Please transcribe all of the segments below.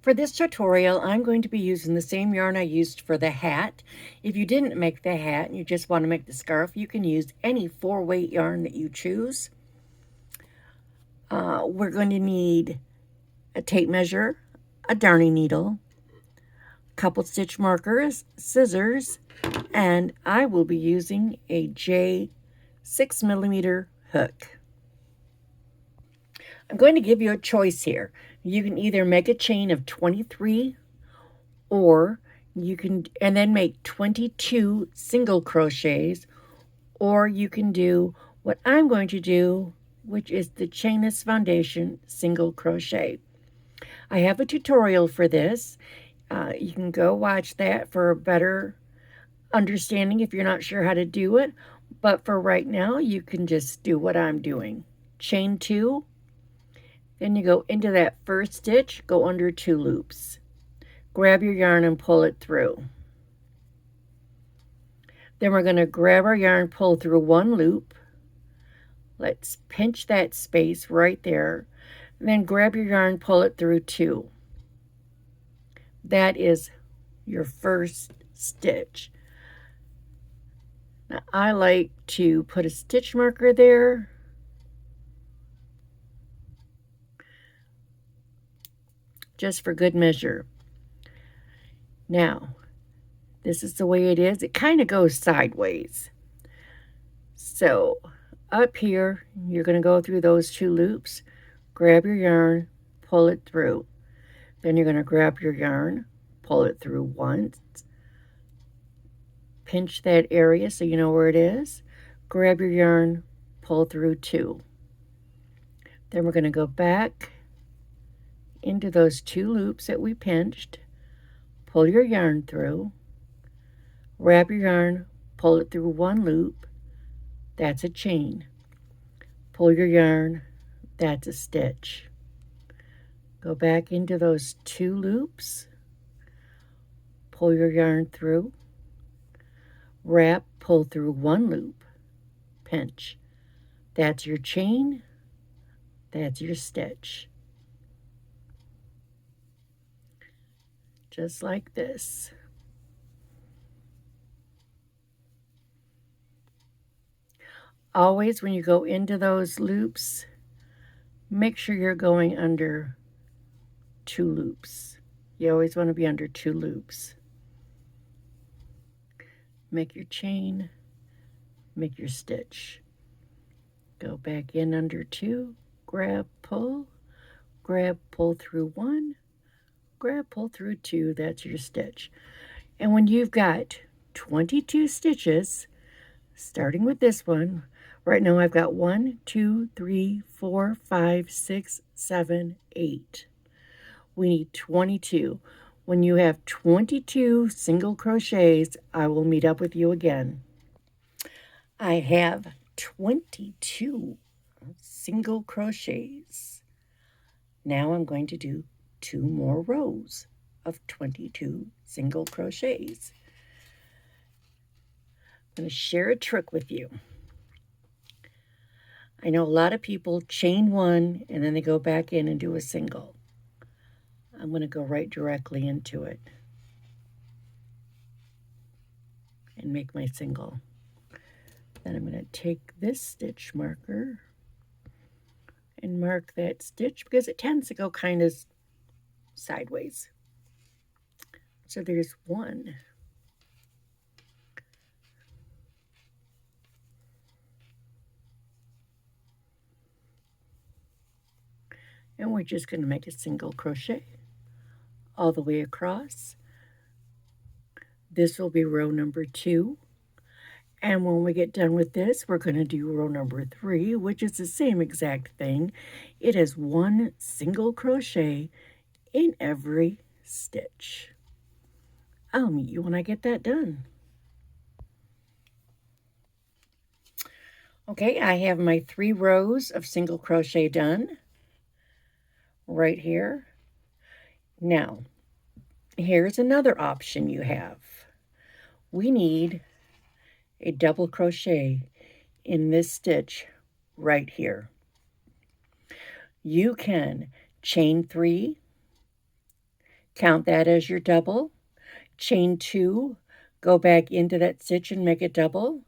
For this tutorial, I'm going to be using the same yarn I used for the hat. If you didn't make the hat and you just want to make the scarf, you can use any 4-weight yarn that you choose. We're going to need a tape measure, a darning needle, a couple stitch markers, scissors, and I will be using a J 6mm hook. I'm going to give you a choice here. You can either make a chain of 23 or you can, and then make 22 single crochets, or you can do what I'm going to do, which is the chainless foundation single crochet. I have a tutorial for this. You can go watch that for a better understanding if you're not sure how to do it, but for right now you can just do what I'm doing. Chain 2, then you go into that first stitch, go under 2 loops. Grab your yarn and pull it through. Then we're going to grab our yarn, pull through 1 loop. Let's pinch that space right there. And then grab your yarn, pull it through 2. That is your first stitch. Now I like to put a stitch marker there. Just for good measure. Now, this is the way it is. It kind of goes sideways. So up here, you're going to go through those 2 loops, grab your yarn, pull it through. Then you're going to grab your yarn, pull it through once, pinch that area so you know where it is, grab your yarn, pull through 2. Then we're going to go back into those 2 loops that we pinched, pull your yarn through, wrap your yarn, pull it through 1 loop, that's a chain. Pull your yarn, that's a stitch. Go back into those 2 loops, pull your yarn through, wrap, pull through 1 loop, pinch. That's your chain, that's your stitch. Just like this. Always when you go into those loops, make sure you're going under 2 loops. You always want to be under 2 loops. Make your chain, make your stitch. Go back in under 2, grab, pull through 1, grab, pull through 2, that's your stitch. And when you've got 22 stitches, starting with this one, right now I've got 1, 2, 3, 4, 5, 6, 7, 8. We need 22. When you have 22 single crochets, I will meet up with you again. I have 22 single crochets. Now I'm going to do 2 more rows of 22 single crochets. I'm going to share a trick with you. I know a lot of people chain 1 and then they go back in and do a single. I'm going to go right directly into it and make my single. Then I'm going to take this stitch marker and mark that stitch because it tends to go kind of sideways. So there's 1. And we're just going to make a single crochet all the way across. This will be row number 2. And when we get done with this, we're going to do row number 3, which is the same exact thing. It has 1 single crochet in every stitch. I'll meet you when I get that done. Okay, I have my 3 rows of single crochet done right here. Now, here's another option you have. We need a double crochet in this stitch right here. You can chain 3, count that as your double, chain 2, go back into that stitch and make a double,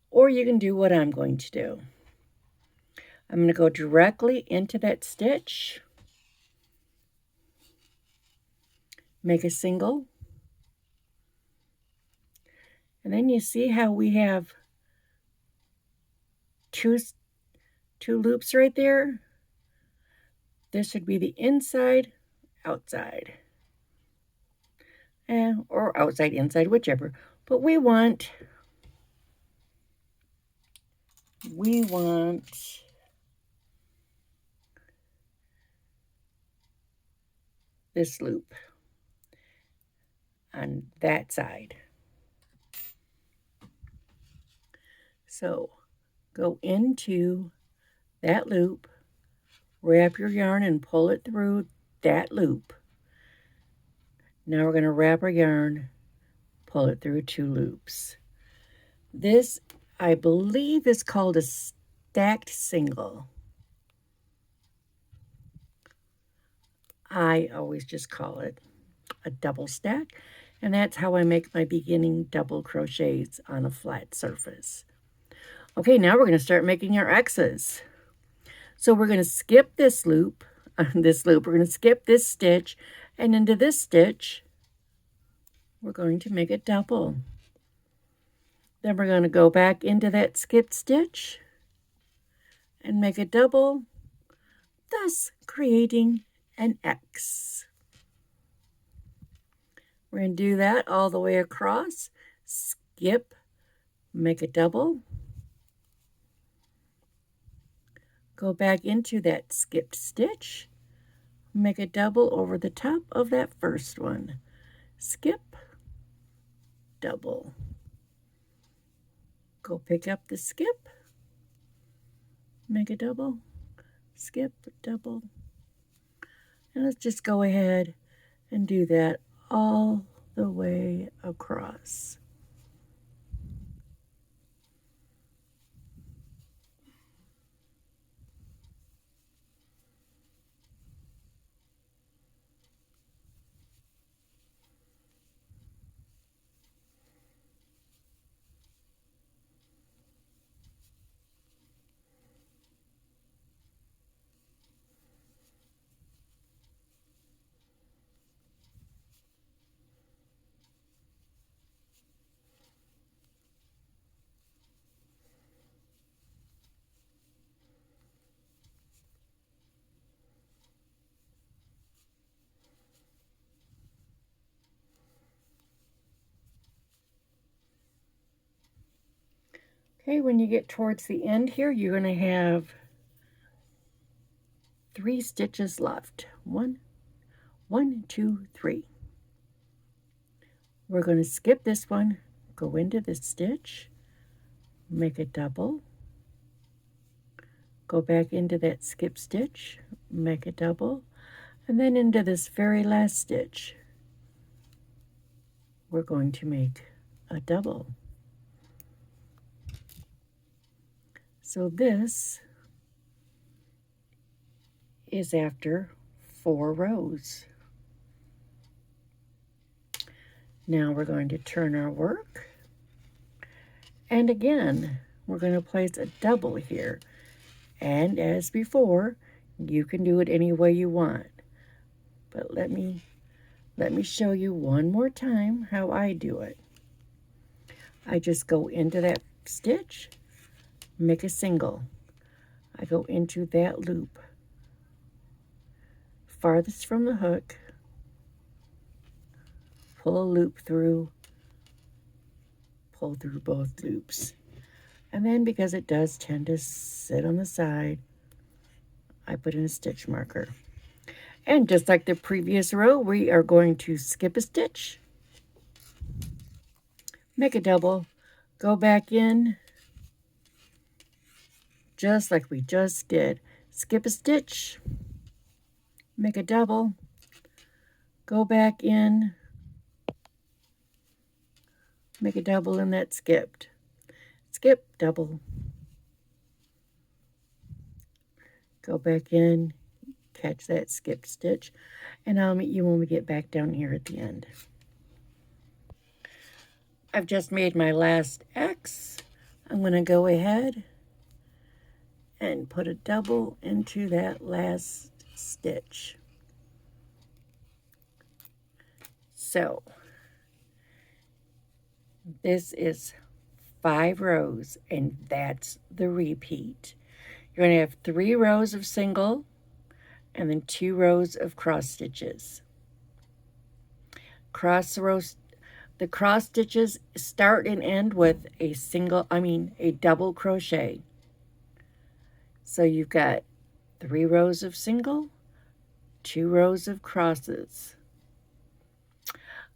or you can do what I'm going to do. I'm going to go directly into that stitch, make a single, and then you see how we have two loops right there? This should be the inside, outside, or outside, inside, whichever. But we want this loop on that side. So go into that loop, wrap your yarn and pull it through that loop. Now we're going to wrap our yarn, pull it through 2 loops. This, I believe, is called a stacked single. I always just call it a double stack, and that's how I make my beginning double crochets on a flat surface. Okay, now we're going to start making our X's. So we're going to skip this loop, we're going to skip this stitch, and into this stitch, we're going to make a double. Then we're going to go back into that skipped stitch and make a double, thus creating an X. We're going to do that all the way across, skip, make a double, go back into that skipped stitch, make a double over the top of that first one, skip, double, go pick up the skip, make a double, skip, double, and let's just go ahead and do that all the way across. Okay, when you get towards the end here, you're going to have 3 stitches left. 1, 2, 3. We're going to skip this one, go into this stitch, make a double, go back into that skip stitch, make a double, and then into this very last stitch, we're going to make a double. So this is after 4 rows. Now we're going to turn our work, and again we're going to place a double here, and as before, you can do it any way you want, but let me show you one more time how I do it. I just go into that stitch, make a single, I go into that loop farthest from the hook, pull a loop through, pull through both loops. And then because it does tend to sit on the side, I put in a stitch marker. And just like the previous row, we are going to skip a stitch, make a double, go back in, just like we just did. Skip a stitch, make a double, go back in, make a double in that skipped. Skip, double, go back in, catch that skipped stitch. And I'll meet you when we get back down here at the end. I've just made my last X. I'm going to go ahead and put a double into that last stitch. So this is 5 rows, and that's the repeat. You're going to have 3 rows of single and then 2 rows of cross stitches. The cross stitches start and end with a double crochet. So you've got 3 rows of single, 2 rows of crosses.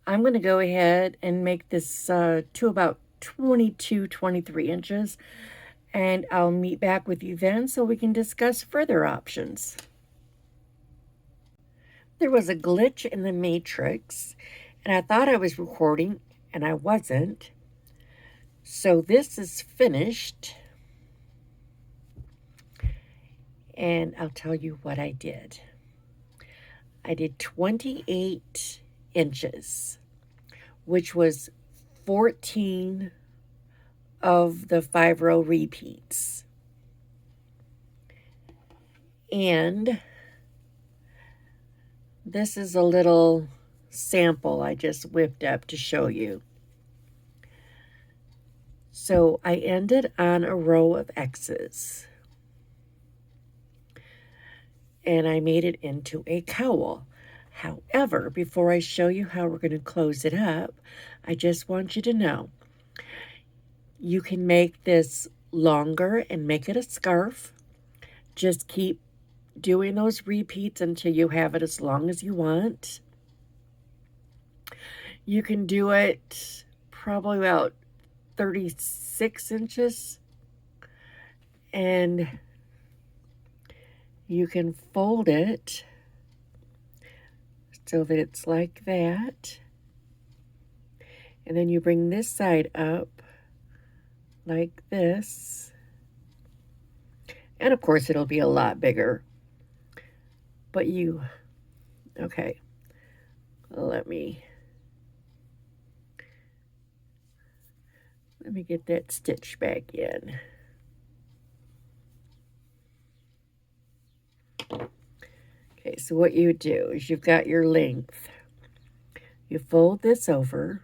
I'm going to go ahead and make this to about 22, 23 inches, and I'll meet back with you then so we can discuss further options. There was a glitch in the matrix, and I thought I was recording, and I wasn't. So this is finished, and I'll tell you what I did. I did 28 inches, which was 14 of the 5-row repeats. And this is a little sample I just whipped up to show you. So I ended on a row of X's, and I made it into a cowl. However, before I show you how we're going to close it up, I just want you to know you can make this longer and make it a scarf. Just keep doing those repeats until you have it as long as you want. You can do it probably about 36 inches, and you can fold it so that it's like that, and then you bring this side up like this, and of course it'll be a lot bigger, but okay, let me get that stitch back in. Okay, so what you do is you've got your length. You fold this over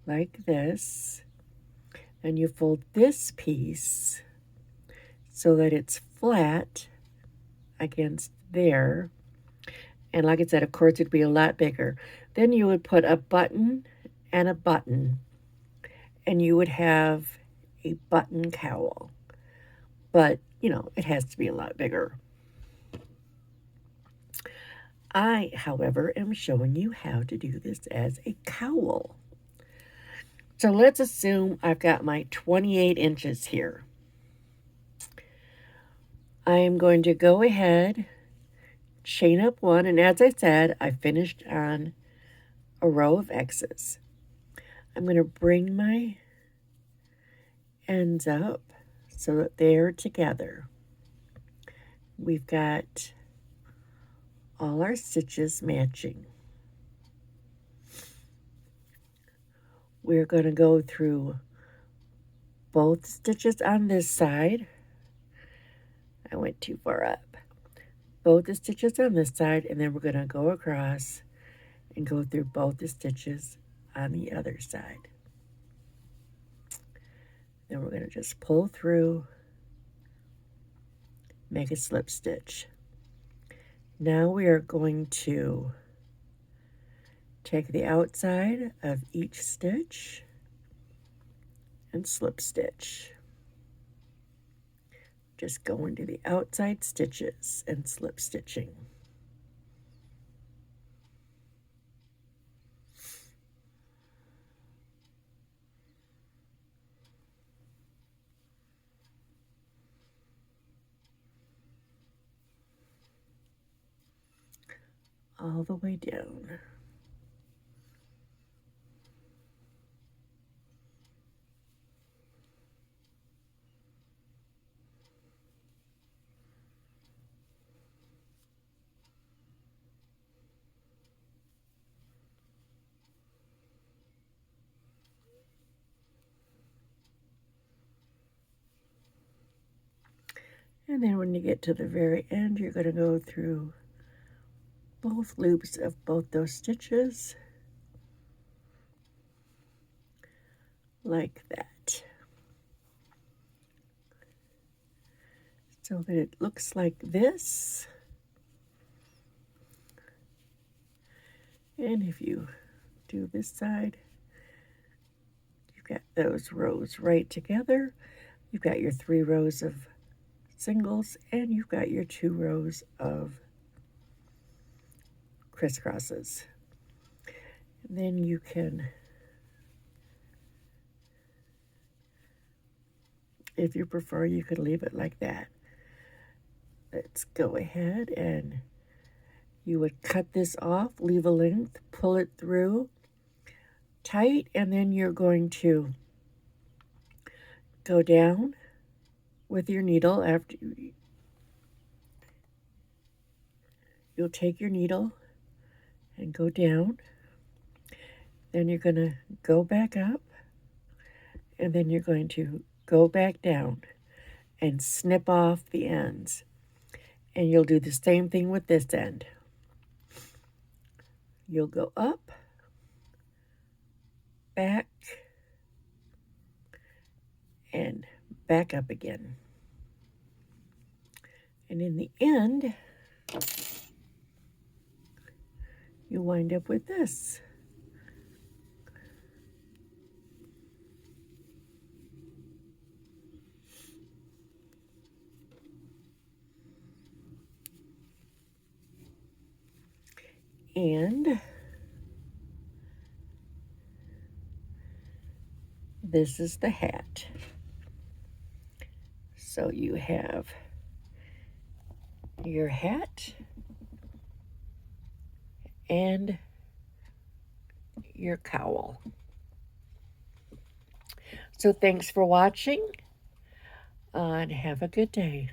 like this, and you fold this piece so that it's flat against there. And like I said, of course, it'd be a lot bigger. Then you would put a button and a button, and you would have a button cowl. But, it has to be a lot bigger. I, however, am showing you how to do this as a cowl. So let's assume I've got my 28 inches here. I am going to go ahead, chain up 1, and as I said, I finished on a row of X's. I'm going to bring my ends up so that they're together. We've got all our stitches matching. We're going to go through both stitches on this side. I went too far up. Both the stitches on this side, and then we're going to go across and go through both the stitches on the other side. Then we're going to just pull through, make a slip stitch. Now we are going to take the outside of each stitch and slip stitch. Just go into the outside stitches and slip stitching. All the way down. And then when you get to the very end, you're going to go through both loops of both those stitches like that, so that it looks like this. And if you do this side, you've got those rows right together. You've got your 3 rows of singles, and you've got your 2 rows of crisscrosses. And then you can, if you prefer, you could leave it like that. Let's go ahead and you would cut this off, leave a length, pull it through tight, and then you're going to go down with your needle. After you'll take your needle and go down, then you're going to go back up, and then you're going to go back down and snip off the ends. And you'll do the same thing with this end. You'll go up, back, and back up again. And in the end, you wind up with this. And this is the hat. So you have your hat and your cowl. So thanks for watching, and have a good day.